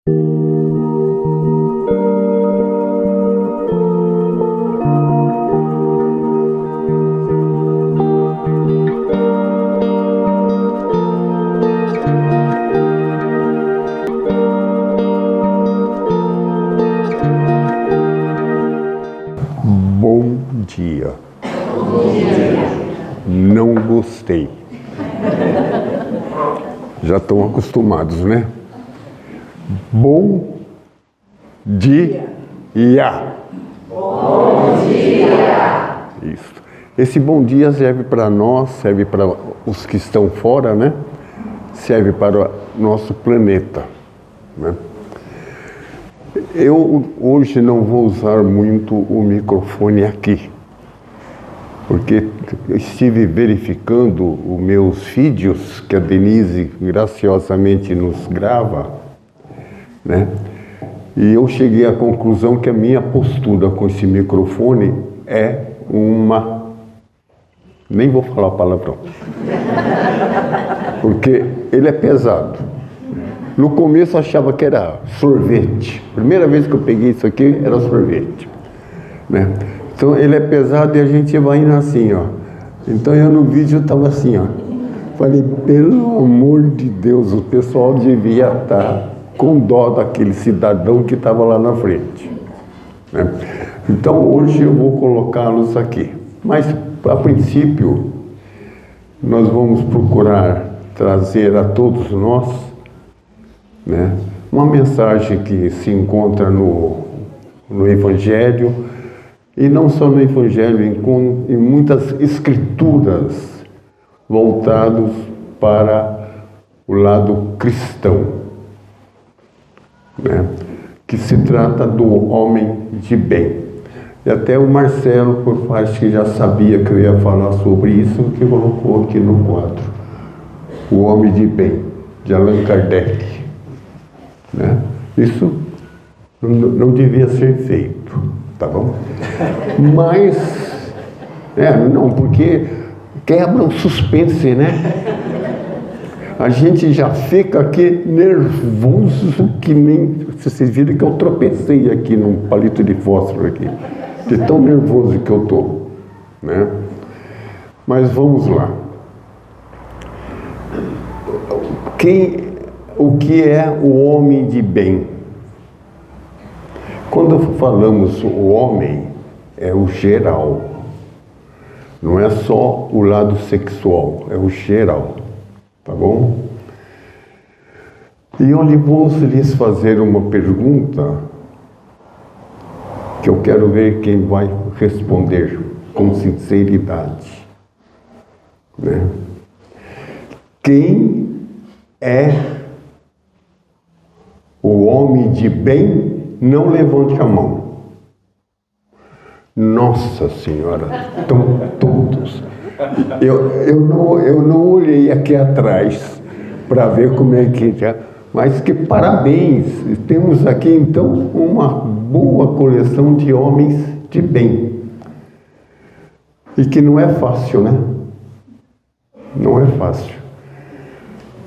Bom dia. Não gostei. Já estão acostumados, né? Bom dia. Bom dia. Isso. Esse bom dia serve para nós, serve para os que estão fora, né? Serve para o nosso planeta, né? Eu hoje não vou usar muito o microfone aqui, porque estive verificando os meus vídeos que a Denise graciosamente nos grava, né? E eu cheguei à conclusão que a minha postura com esse microfone é uma... Nem vou falar palavrão, porque ele é pesado. No começo eu achava que era sorvete. Primeira vez que eu peguei isso aqui era sorvete, né? Então ele é pesado e a gente vai indo assim, ó. Então eu no vídeo estava assim, ó. Falei, pelo amor de Deus, o pessoal devia estar com dó daquele cidadão que estava lá na frente, né? Então hoje eu vou colocá-los aqui. Mas a princípio nós vamos procurar trazer a todos nós, né, uma mensagem que se encontra no Evangelho, e não só no Evangelho, em muitas escrituras voltadas para o lado cristão, né, que se trata do homem de bem. E até o Marcelo, por parte que já sabia que eu ia falar sobre isso, que colocou aqui no quadro, O Homem de Bem, de Allan Kardec, né? Isso não devia ser feito, tá bom? Mas, não, porque quebra o suspense, né? A gente já fica aqui nervoso, que nem... Vocês viram que eu tropecei aqui num palito de fósforo aqui, de tão nervoso que eu tô, né? Mas vamos lá. O que é o homem de bem? Quando falamos o homem, é o geral. Não é só o lado sexual, é o geral. Tá bom? E eu vou lhes fazer uma pergunta que eu quero ver quem vai responder com sinceridade, né? Quem é o homem de bem? Não levante a mão. Nossa Senhora, estão todos. Eu não olhei aqui atrás para ver como é que é, mas que parabéns. Temos aqui então uma boa coleção de homens de bem. E que não é fácil, né? Não é fácil.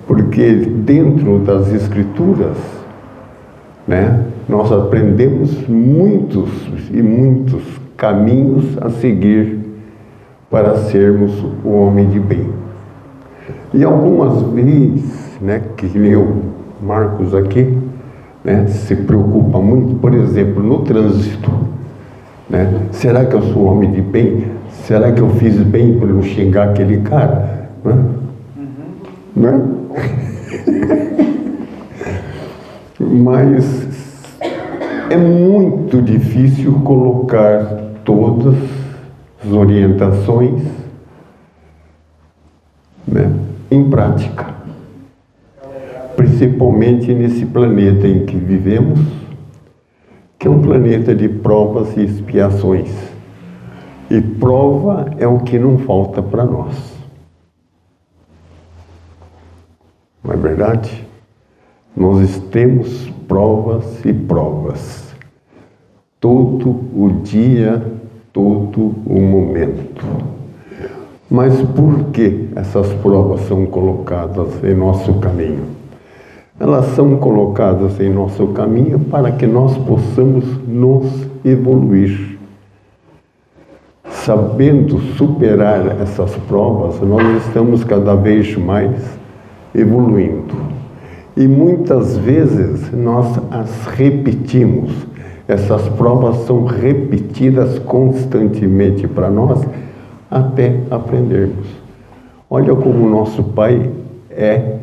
Porque dentro das escrituras, né, nós aprendemos muitos e muitos caminhos a seguir para sermos o homem de bem. E algumas vezes, né, que o Marcos aqui, né, se preocupa muito, por exemplo, no trânsito, né? Será que eu sou homem de bem? Será que eu fiz bem por não xingar aquele cara? Né? Né? Mas é muito difícil colocar todas as orientações, né, em prática, principalmente nesse planeta em que vivemos, que é um planeta de provas e expiações. E prova é o que não falta para nós. Não é verdade? Nós temos provas e provas. Todo o dia, todo o momento. Mas por que essas provas são colocadas em nosso caminho? elas são colocadas em nosso caminho para que nós possamos nos evoluir. Sabendo superar essas provas, nós estamos cada vez mais evoluindo. E muitas vezes nós as repetimos. Essas provas são repetidas constantemente para nós até aprendermos. Olha como o nosso Pai é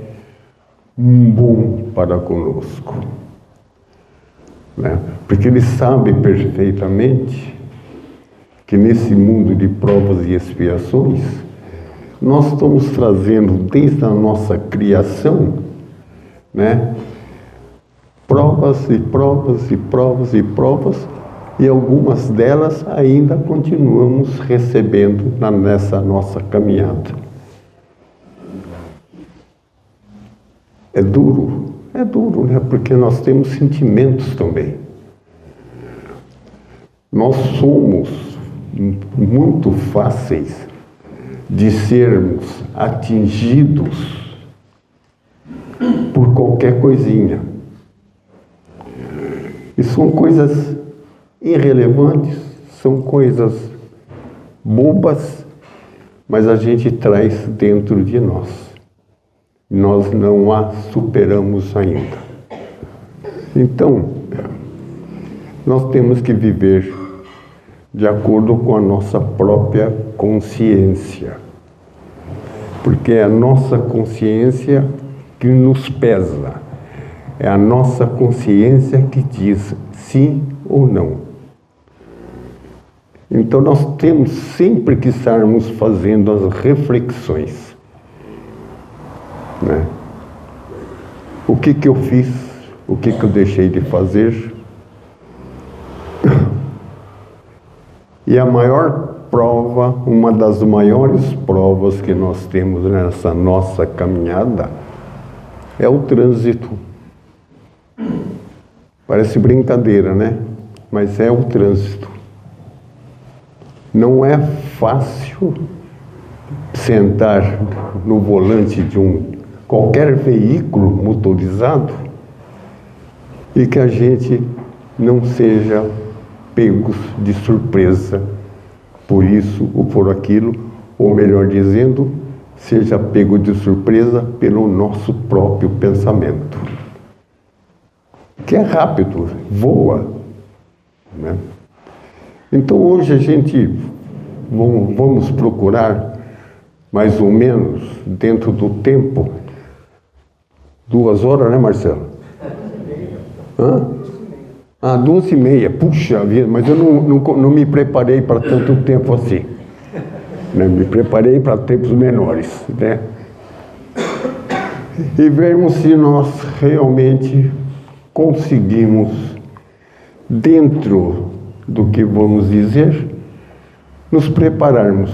bom para conosco, né? Porque Ele sabe perfeitamente que nesse mundo de provas e expiações, nós estamos trazendo desde a nossa criação, né, provas e provas e provas e provas, e algumas delas ainda continuamos recebendo nessa nossa caminhada. É duro, né? Porque nós temos sentimentos também. Nós somos muito fáceis de sermos atingidos por qualquer coisinha. E são coisas irrelevantes, são coisas bobas, mas a gente traz dentro de nós. Nós não a superamos ainda. Então, nós temos que viver de acordo com a nossa própria consciência. Porque é a nossa consciência que nos pesa. É a nossa consciência que diz sim ou não. Então nós temos sempre que estarmos fazendo as reflexões, né? O que eu fiz? O que eu deixei de fazer? E a maior prova, uma das maiores provas que nós temos nessa nossa caminhada é o trânsito. Parece brincadeira, né? Mas é o trânsito. Não é fácil sentar no volante de qualquer veículo motorizado e que a gente não seja pegos de surpresa por isso ou por aquilo, ou melhor dizendo, seja pego de surpresa pelo nosso próprio pensamento, que é rápido, voa, né? Então hoje a gente vamos procurar mais ou menos dentro do tempo 2 horas, né, Marcelo? 2h30. Puxa vida, mas eu não me preparei para tanto tempo assim, né? Me preparei para tempos menores, né? E vermos se nós realmente conseguimos, dentro do que vamos dizer, nos prepararmos,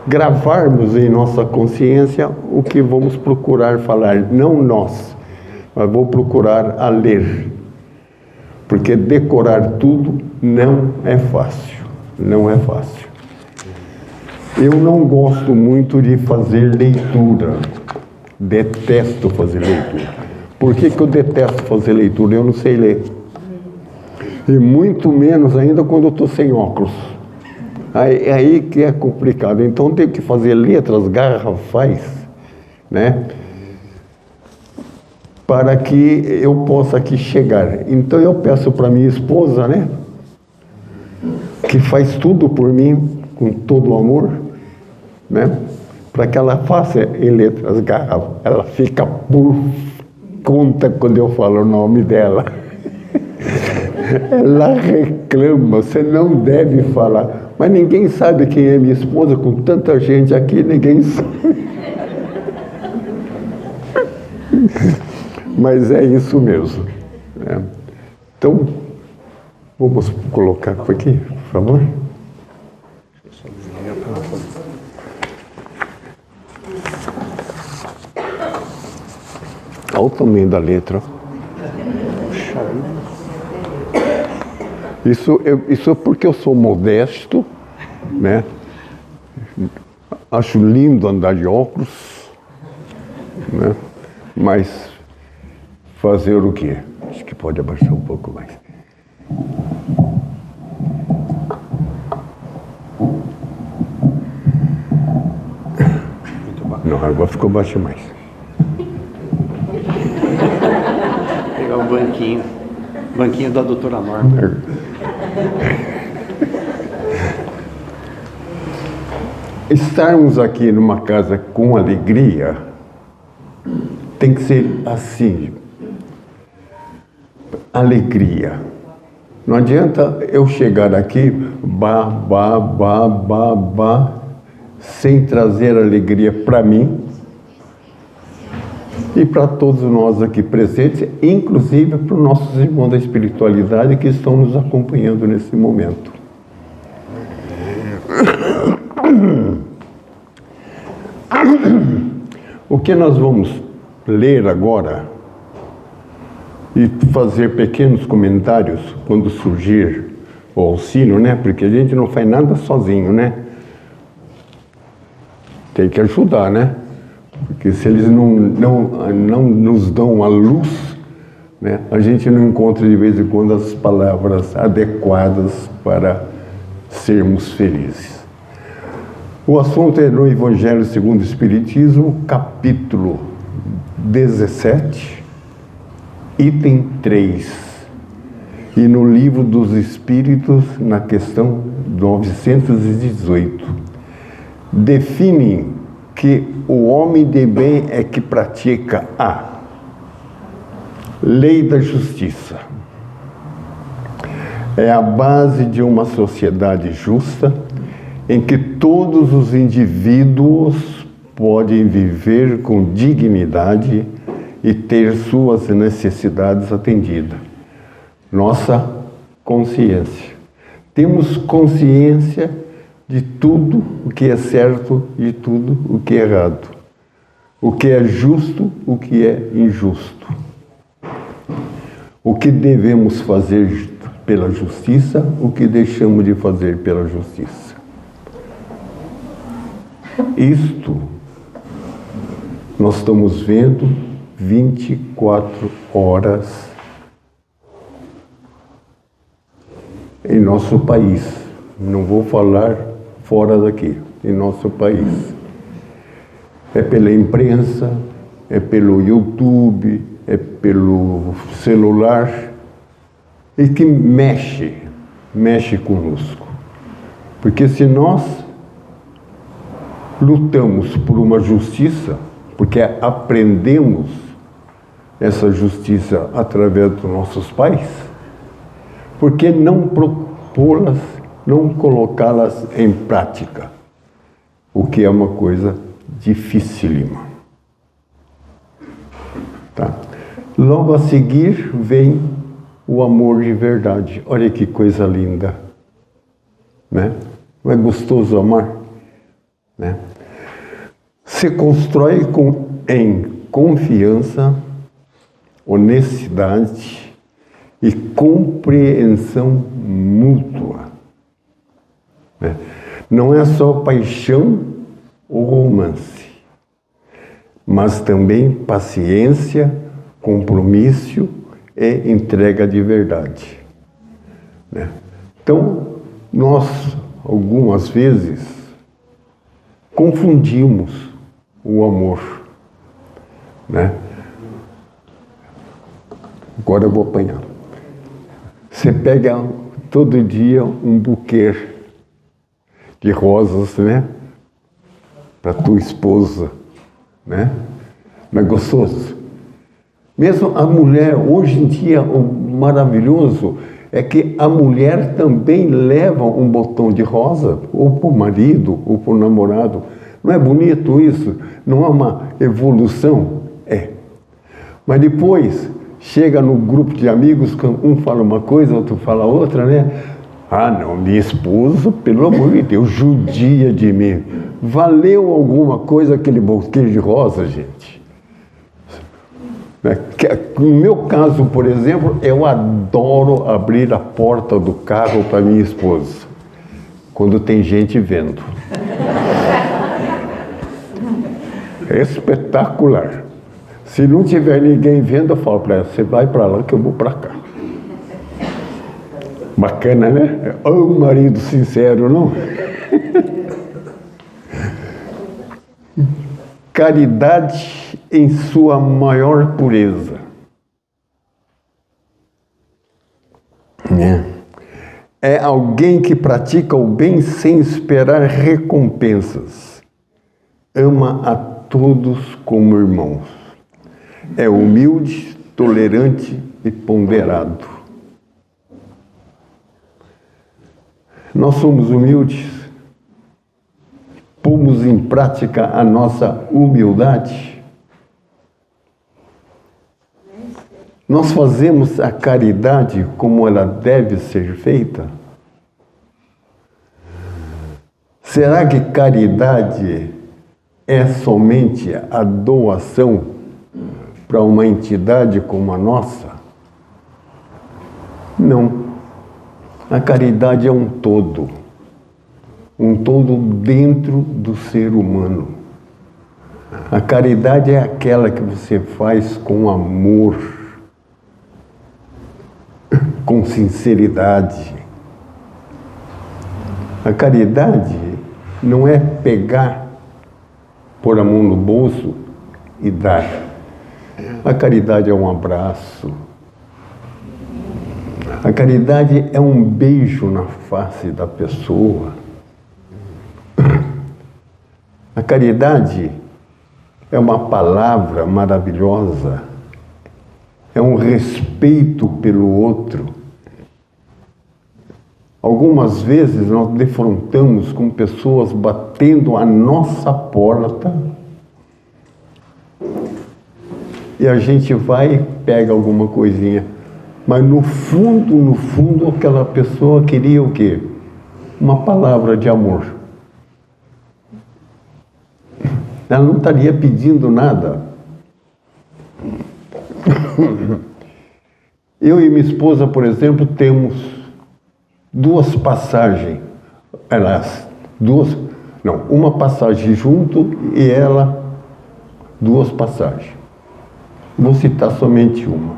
gravarmos em nossa consciência o que vamos procurar falar, não nós, mas vou procurar a ler, porque decorar tudo não é fácil, não é fácil. Eu não gosto muito de fazer leitura, detesto fazer leitura. Por que eu detesto fazer leitura? Eu não sei ler. E muito menos ainda quando eu estou sem óculos. É aí que é complicado. Então eu tenho que fazer letras garrafais, né? Para que eu possa aqui chegar. Então eu peço para minha esposa, né? Que faz tudo por mim, com todo o amor, né? Para que ela faça em letras garrafas. Ela fica por conta quando eu falo o nome dela. Ela reclama, você não deve falar. Mas ninguém sabe quem é minha esposa, com tanta gente aqui, ninguém sabe. Mas é isso mesmo, né? Então, vamos colocar aqui, por favor. Olha o tamanho da letra. Isso é porque eu sou modesto, né? Acho lindo andar de óculos, né? Mas fazer o quê? Acho que pode abaixar um pouco mais. Não, agora ficou baixo mais. Pegar o banquinho. Banquinho da doutora Norma. Estarmos aqui numa casa com alegria tem que ser assim. Alegria. Não adianta eu chegar aqui, sem trazer alegria para mim e para todos nós aqui presentes, inclusive para os nossos irmãos da espiritualidade que estão nos acompanhando nesse momento. O que nós vamos ler agora e fazer pequenos comentários quando surgir o auxílio, né? Porque a gente não faz nada sozinho, né? Tem que ajudar, né? Porque se eles não nos dão a luz, né? A gente não encontra de vez em quando as palavras adequadas para sermos felizes. O assunto é no Evangelho segundo o Espiritismo, capítulo 17, item 3. E no Livro dos Espíritos, na questão 918, definem que o homem de bem é que pratica a lei da justiça. É a base de uma sociedade justa em que todos os indivíduos podem viver com dignidade e ter suas necessidades atendidas. Nossa consciência. Temos consciência de tudo o que é certo e tudo o que é errado. O que é justo, o que é injusto. O que devemos fazer pela justiça, o que deixamos de fazer pela justiça. Isto nós estamos vendo 24 horas em nosso país. Não vou falar fora daqui, em nosso país. É pela imprensa, é pelo YouTube, é pelo celular, e que mexe conosco. Porque se nós lutamos por uma justiça, porque aprendemos essa justiça através dos nossos pais, por que não propô-las, não colocá-las em prática? O que é uma coisa dificílima. Tá? Logo a seguir vem o amor de verdade. Olha que coisa linda. Né? Não é gostoso amar? Né? Se constrói em confiança, honestidade e compreensão mútua. Né? Não é só paixão ou romance, mas também paciência, compromisso e entrega de verdade. Né? Então, nós, algumas vezes, confundimos o amor. Né? Agora eu vou apanhar. Você pega todo dia um buquê de rosas, né? Para tua esposa, né? Não é gostoso? Mesmo a mulher, hoje em dia, o maravilhoso é que a mulher também leva um botão de rosa, ou para o marido, ou para o namorado. Não é bonito isso? Não é uma evolução? É. Mas depois, chega no grupo de amigos, um fala uma coisa, outro fala outra, né? Ah, não, minha esposa, pelo amor de Deus, judia de mim. Valeu alguma coisa aquele buquê de rosa, gente? No meu caso, por exemplo, eu adoro abrir a porta do carro para minha esposa, quando tem gente vendo. É espetacular. Se não tiver ninguém vendo, eu falo para ela, você vai para lá que eu vou para cá. Bacana, né? Ô, marido sincero, não? Caridade em sua maior pureza. É alguém que pratica o bem sem esperar recompensas. Ama a todos como irmãos. É humilde, tolerante e ponderado. Nós somos humildes. Pomos em prática a nossa humildade. Nós fazemos a caridade como ela deve ser feita? Será que caridade é somente a doação para uma entidade como a nossa? Não. A caridade é um todo dentro do ser humano. A caridade é aquela que você faz com amor, com sinceridade. A caridade não é pegar, pôr a mão no bolso e dar. A caridade é um abraço. A caridade é um beijo na face da pessoa. A caridade é uma palavra maravilhosa. É um respeito pelo outro. Algumas vezes nós defrontamos com pessoas batendo a nossa porta e a gente vai e pega alguma coisinha. Mas no fundo, aquela pessoa queria o quê? Uma palavra de amor. Ela não estaria pedindo nada. Eu e minha esposa, por exemplo, temos duas passagens. Aliás, uma passagem junto e ela, duas passagens. Vou citar somente uma.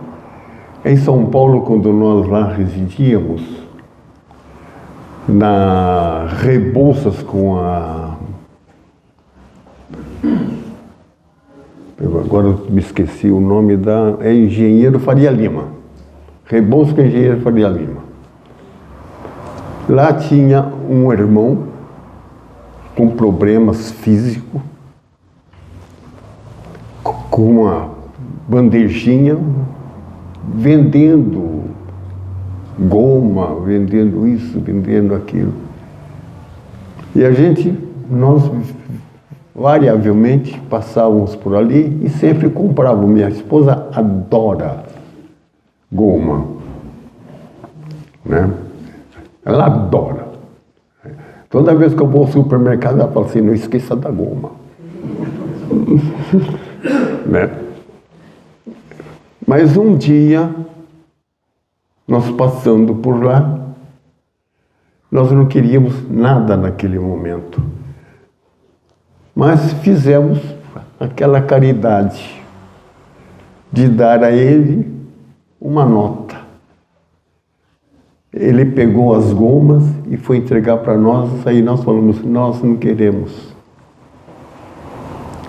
Em São Paulo, quando nós lá residíamos, na Rebouças com a... Agora eu me esqueci o nome da... É Engenheiro Faria Lima. Rebouças com Engenheiro Faria Lima. Lá tinha um irmão com problemas físicos, com uma bandejinha, vendendo goma, vendendo isso, vendendo aquilo. E nós variavelmente passávamos por ali e sempre comprávamos. Minha esposa adora goma, né? Ela adora. Toda vez que eu vou ao supermercado, ela fala assim, não esqueça da goma. Né? Mas um dia, nós passando por lá, nós não queríamos nada naquele momento. Mas fizemos aquela caridade de dar a ele uma nota. Ele pegou as gomas e foi entregar para nós, aí nós falamos, nós não queremos.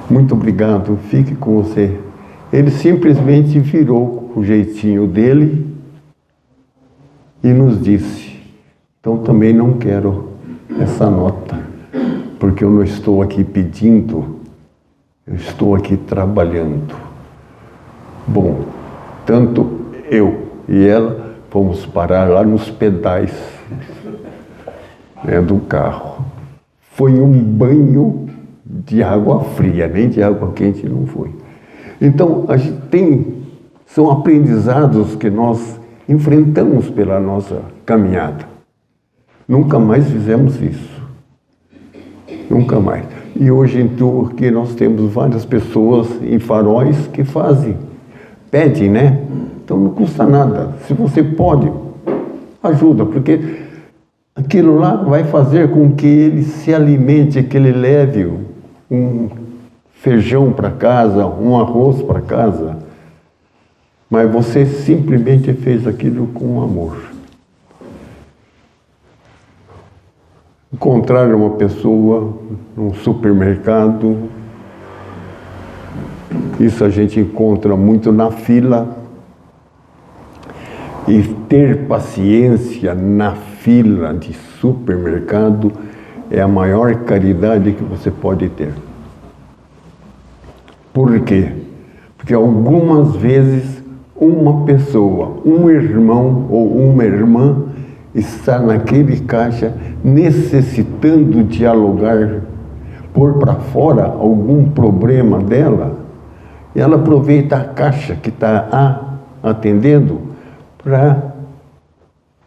Muito obrigado, fique com você. Ele simplesmente virou o jeitinho dele e nos disse, então também não quero essa nota, porque eu não estou aqui pedindo, eu estou aqui trabalhando. Bom, tanto eu e ela fomos parar lá nos pedais, né, do carro. Foi um banho de água fria, nem de água quente não foi. Então, a gente são aprendizados que nós enfrentamos pela nossa caminhada. Nunca mais fizemos isso. Nunca mais. E hoje, então, aqui nós temos várias pessoas em faróis que fazem, pedem, né? Então não custa nada. Se você pode, ajuda, porque aquilo lá vai fazer com que ele se alimente, que ele leve um feijão para casa, um arroz para casa, mas você simplesmente fez aquilo com amor. Encontrar uma pessoa num supermercado, isso a gente encontra muito na fila, e ter paciência na fila de supermercado é a maior caridade que você pode ter. Por quê? Porque algumas vezes uma pessoa, um irmão ou uma irmã está naquele caixa necessitando dialogar, pôr para fora algum problema dela, e ela aproveita a caixa que está atendendo para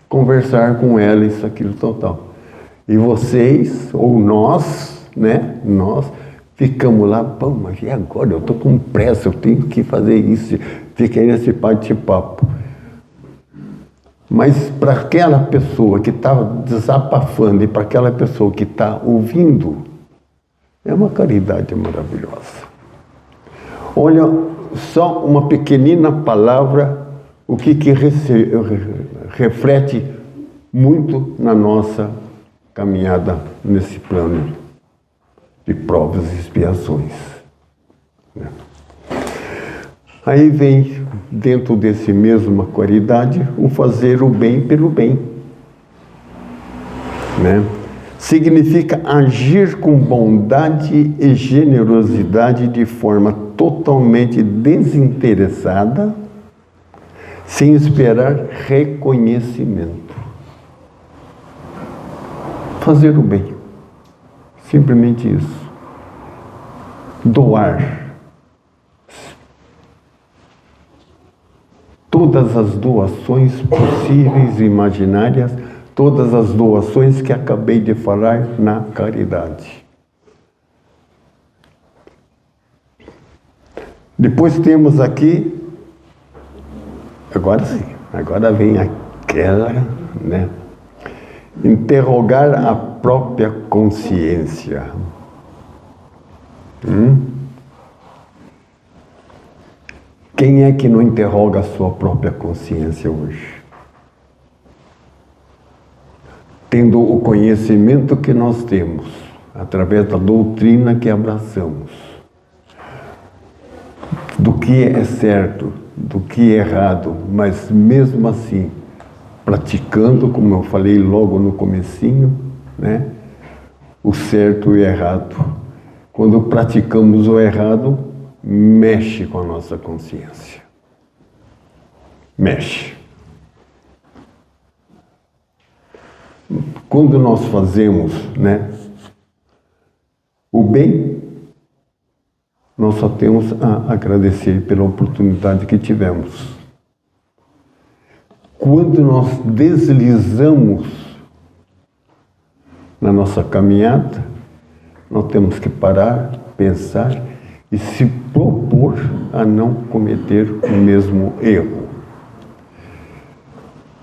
conversar com ela, isso, aquilo, total. E vocês, ou nós, né? Nós ficamos lá, pô, mas e agora? Eu estou com pressa, eu tenho que fazer isso. Fica aí nesse bate-papo. Mas para aquela pessoa que está desabafando e para aquela pessoa que está ouvindo, é uma caridade maravilhosa. Olha, só uma pequenina palavra, o que reflete muito na nossa caminhada nesse plano de provas e expiações. Aí vem, dentro desse mesma qualidade, o fazer o bem pelo bem. Né? Significa agir com bondade e generosidade de forma totalmente desinteressada, sem esperar reconhecimento. Fazer o bem. Simplesmente isso. Doar. Todas as doações possíveis e imaginárias, todas as doações que acabei de falar na caridade. Depois temos aqui, agora sim, agora vem aquela, né? Interrogar a própria consciência. Quem é que não interroga a sua própria consciência hoje? Tendo o conhecimento que nós temos, através da doutrina que abraçamos, do que é certo, do que é errado, mas mesmo assim, praticando, como eu falei logo no comecinho, né, o certo e o errado. Quando praticamos o errado, mexe com a nossa consciência. Mexe. Quando nós fazemos, né, o bem, nós só temos a agradecer pela oportunidade que tivemos. Quando nós deslizamos na nossa caminhada, nós temos que parar, pensar e se propor a não cometer o mesmo erro.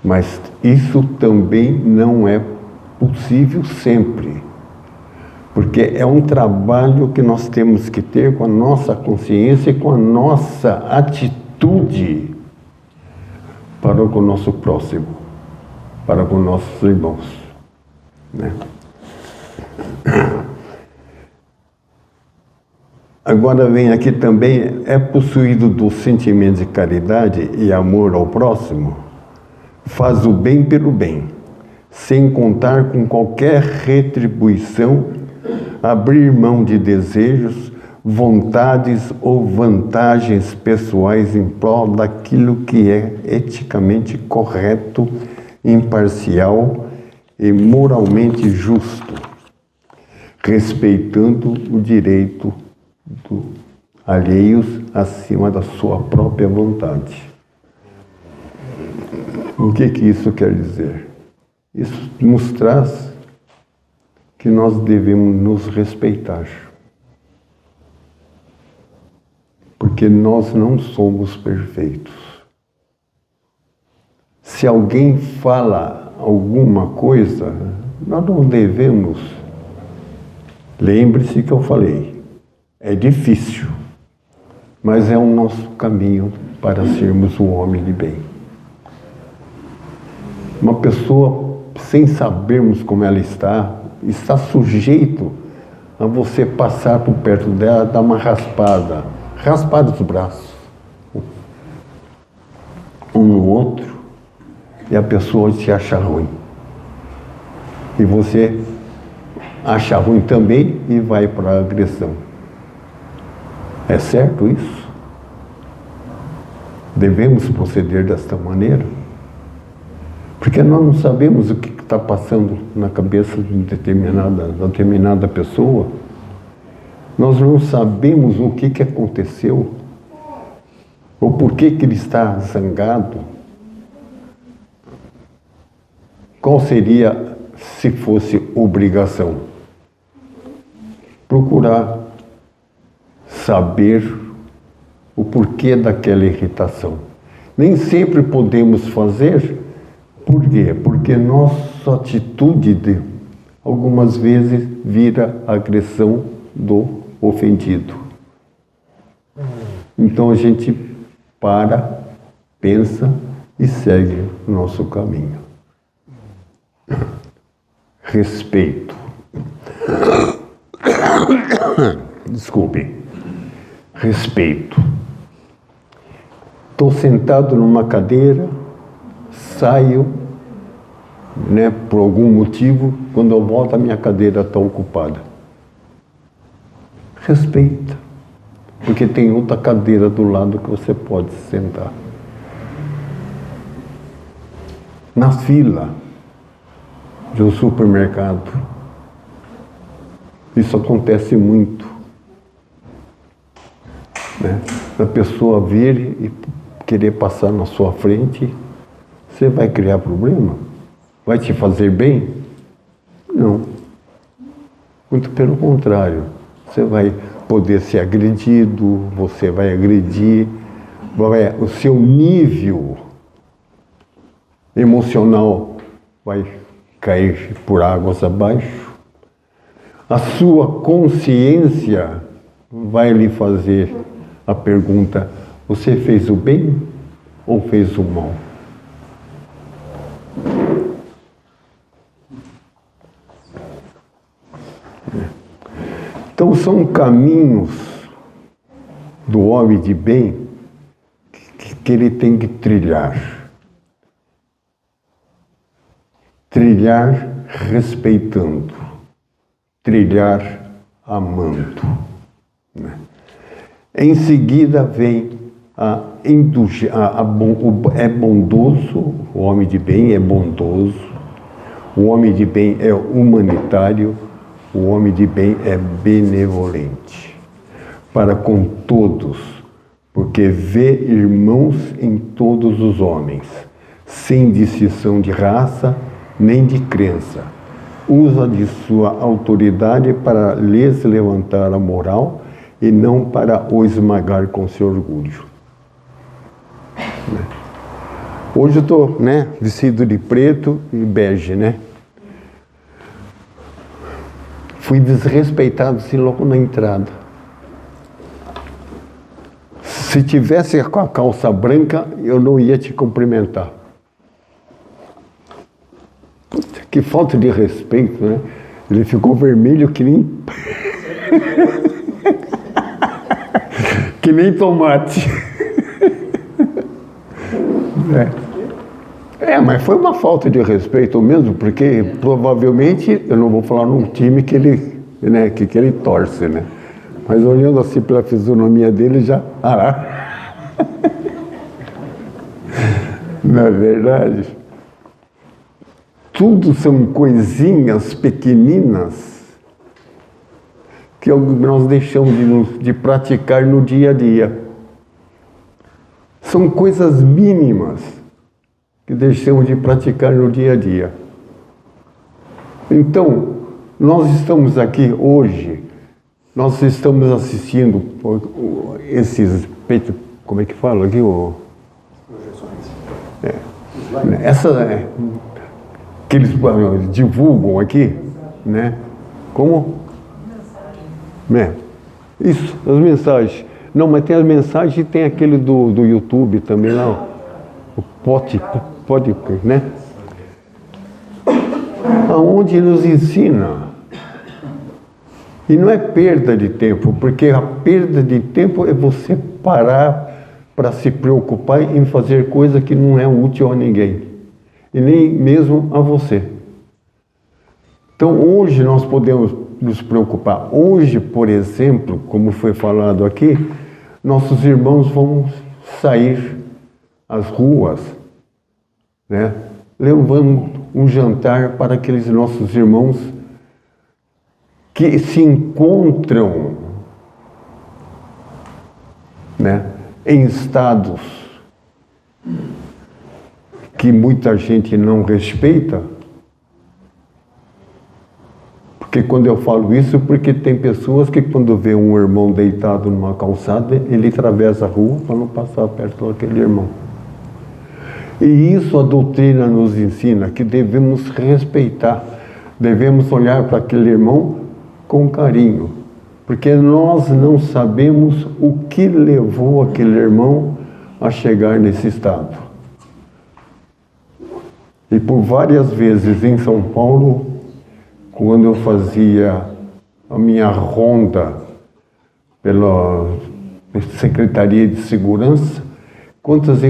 Mas isso também não é possível sempre, porque é um trabalho que nós temos que ter com a nossa consciência e com a nossa atitude para com o nosso próximo, para com nossos irmãos, né? Agora vem aqui também, é possuído do sentimento de caridade e amor ao próximo, faz o bem pelo bem, sem contar com qualquer retribuição, abrir mão de desejos, vontades ou vantagens pessoais em prol daquilo que é eticamente correto, imparcial e moralmente justo, respeitando o direito alheios acima da sua própria vontade. O que isso quer dizer? Isso nos traz que nós devemos nos respeitar. Porque nós não somos perfeitos. Se alguém fala alguma coisa, nós não devemos. Lembre-se que eu falei. É difícil, mas é o nosso caminho para sermos um homem de bem. Uma pessoa, sem sabermos como ela está sujeito a você passar por perto dela, dar uma raspada os braços, um no outro, e a pessoa se acha ruim. E você acha ruim também e vai para a agressão. É certo isso? Devemos proceder desta maneira? Porque nós não sabemos o que está passando na cabeça de determinada pessoa. Nós não sabemos o que aconteceu. Ou por que ele está zangado. Qual seria, se fosse obrigação? Procurar saber o porquê daquela irritação. Nem sempre podemos fazer. Por quê? Porque nossa atitude, algumas vezes, vira agressão do ofendido. Então a gente para, pensa e segue o nosso caminho. Respeito. Desculpe. Respeito. Estou sentado numa cadeira, saio, por algum motivo, quando eu volto a minha cadeira está ocupada. Respeita, porque tem outra cadeira do lado que você pode sentar. Na fila de um supermercado, isso acontece muito. A pessoa vir e querer passar na sua frente, você vai criar problema? Vai te fazer bem? Não. Muito pelo contrário. Você vai poder ser agredido, você vai agredir, o seu nível emocional vai cair por águas abaixo. A sua consciência vai lhe fazer a pergunta: você fez o bem ou fez o mal? Então são caminhos do homem de bem que ele tem que trilhar. Trilhar respeitando, trilhar amando. Em seguida vem é bondoso, o homem de bem é bondoso, o homem de bem é humanitário, o homem de bem é benevolente para com todos, porque vê irmãos em todos os homens, sem distinção de raça nem de crença. Usa de sua autoridade para lhes levantar a moral e não para o esmagar com seu orgulho. Hoje eu estou, vestido de preto e bege, Fui desrespeitado assim logo na entrada. Se tivesse com a calça branca, eu não ia te cumprimentar. Puta, que falta de respeito, Ele ficou vermelho que nem... que nem tomate. Mas foi uma falta de respeito mesmo, porque provavelmente, eu não vou falar num time que ele, que ele torce, Mas olhando assim pela fisionomia dele, já... Na verdade, tudo são coisinhas pequeninas que nós deixamos de praticar no dia a dia. São coisas mínimas que deixamos de praticar no dia a dia. Então, nós estamos aqui hoje, nós estamos assistindo esses, como é que fala aqui? Que eles divulgam aqui, Como? Isso, as mensagens. Não, mas tem as mensagens e tem aquele do YouTube também lá, o pode, né? Aonde nos ensina. E não é perda de tempo, porque a perda de tempo é você parar para se preocupar em fazer coisa que não é útil a ninguém, e nem mesmo a você. Então hoje nós podemos nos preocupar. Hoje, por exemplo, como foi falado aqui, nossos irmãos vão sair às ruas, né, levando um jantar para aqueles nossos irmãos que se encontram, né, em estados que muita gente não respeita. Porque quando eu falo isso, porque tem pessoas que quando vê um irmão deitado numa calçada, ele atravessa a rua para não passar perto daquele irmão. E isso a doutrina nos ensina, que devemos respeitar, devemos olhar para aquele irmão com carinho, porque nós não sabemos o que levou aquele irmão a chegar nesse estado. E por várias vezes em São Paulo, quando eu fazia a minha ronda pela Secretaria de Segurança, quantas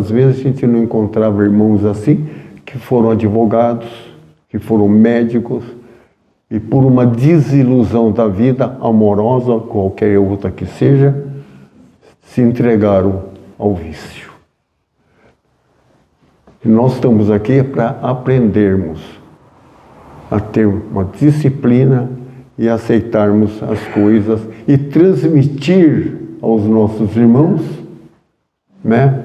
vezes a gente não encontrava irmãos assim, que foram advogados, que foram médicos, e por uma desilusão da vida amorosa, qualquer outra que seja, se entregaram ao vício. E nós estamos aqui para aprendermos a ter uma disciplina e aceitarmos as coisas e transmitir aos nossos irmãos, né,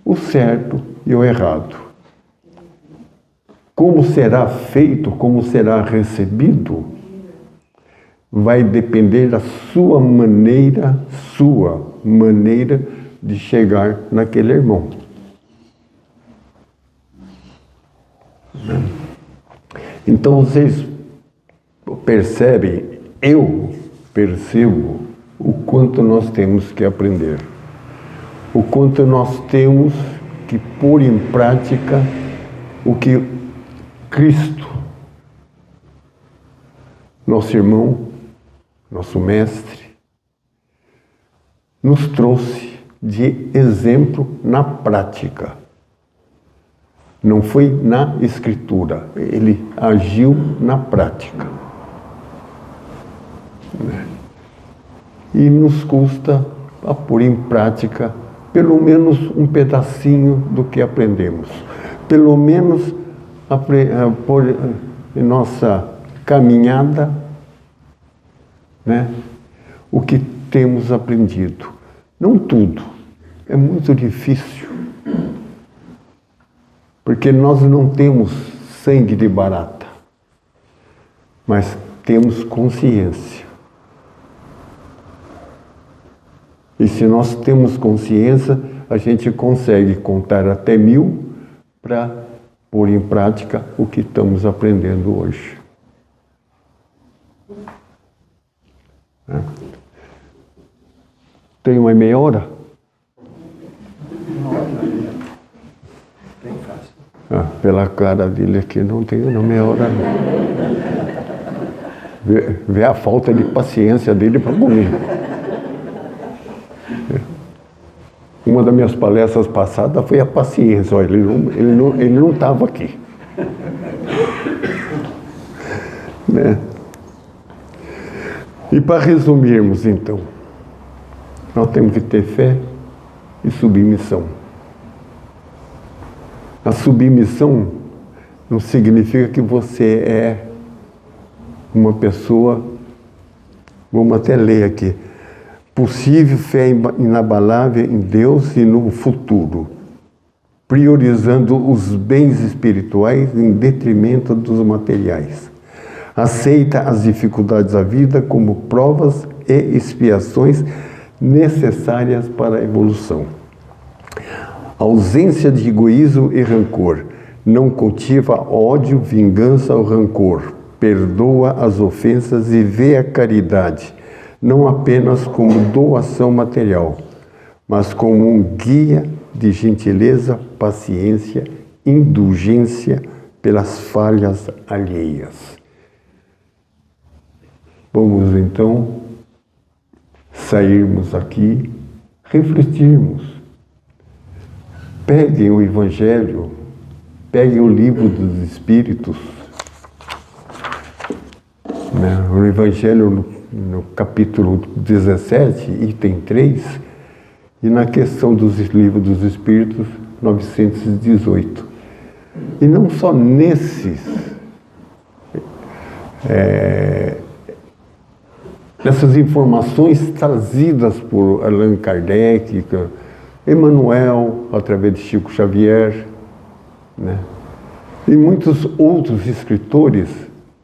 o certo e o errado. Como será feito, como será recebido, vai depender da sua maneira de chegar naquele irmão. Então vocês percebem, eu percebo o quanto nós temos que aprender, o quanto nós temos que pôr em prática o que Cristo, nosso irmão, nosso mestre, nos trouxe de exemplo na prática. Não foi na escritura, ele agiu na prática. E nos custa a pôr em prática pelo menos um pedacinho do que aprendemos. Pelo menos pôr em nossa caminhada, né, o que temos aprendido. Não tudo, é muito difícil. Porque nós não temos sangue de barata, mas temos consciência. E se nós temos consciência, a gente consegue contar até 1000 para pôr em prática o que estamos aprendendo hoje. Tem uma meia hora? Pela cara dele aqui, não tem uma meia hora não. Vê a falta de paciência dele para comer. Uma das minhas palestras passadas foi a paciência. Olha, ele não estava aqui. Né? E para resumirmos, então, nós temos que ter fé e submissão. A submissão não significa que você é uma pessoa, vamos até ler aqui, possível fé inabalável em Deus e no futuro, priorizando os bens espirituais em detrimento dos materiais. Aceita as dificuldades da vida como provas e expiações necessárias para a evolução. Ausência de egoísmo e rancor. Não cultiva ódio, vingança ou rancor. Perdoa as ofensas e vê a caridade. não apenas como doação material, mas como um guia de gentileza, paciência, indulgência pelas falhas alheias. Vamos então sairmos aqui, refletirmos. Peguem o Evangelho, peguem o livro dos Espíritos, né? O Evangelho no capítulo 17, item 3, e na questão dos livros dos Espíritos, 918. E não só nessas informações trazidas por Allan Kardec, Emmanuel, através de Chico Xavier, né? E muitos outros escritores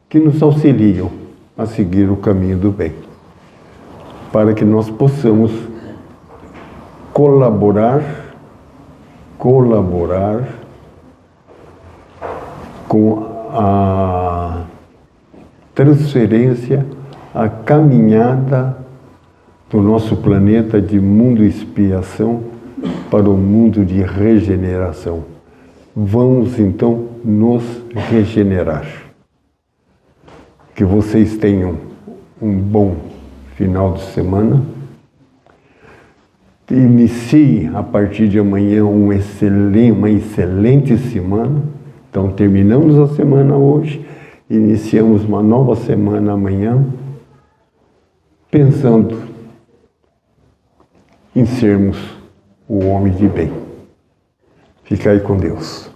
que nos auxiliam a seguir o caminho do bem, para que nós possamos colaborar com a transferência, a caminhada do nosso planeta de mundo expiação para o mundo de regeneração. Vamos então nos regenerar. Que vocês tenham um bom final de semana. Inicie a partir de amanhã uma excelente semana. Então terminamos a semana hoje, iniciamos uma nova semana amanhã, pensando em sermos o homem de bem. Fica aí com Deus.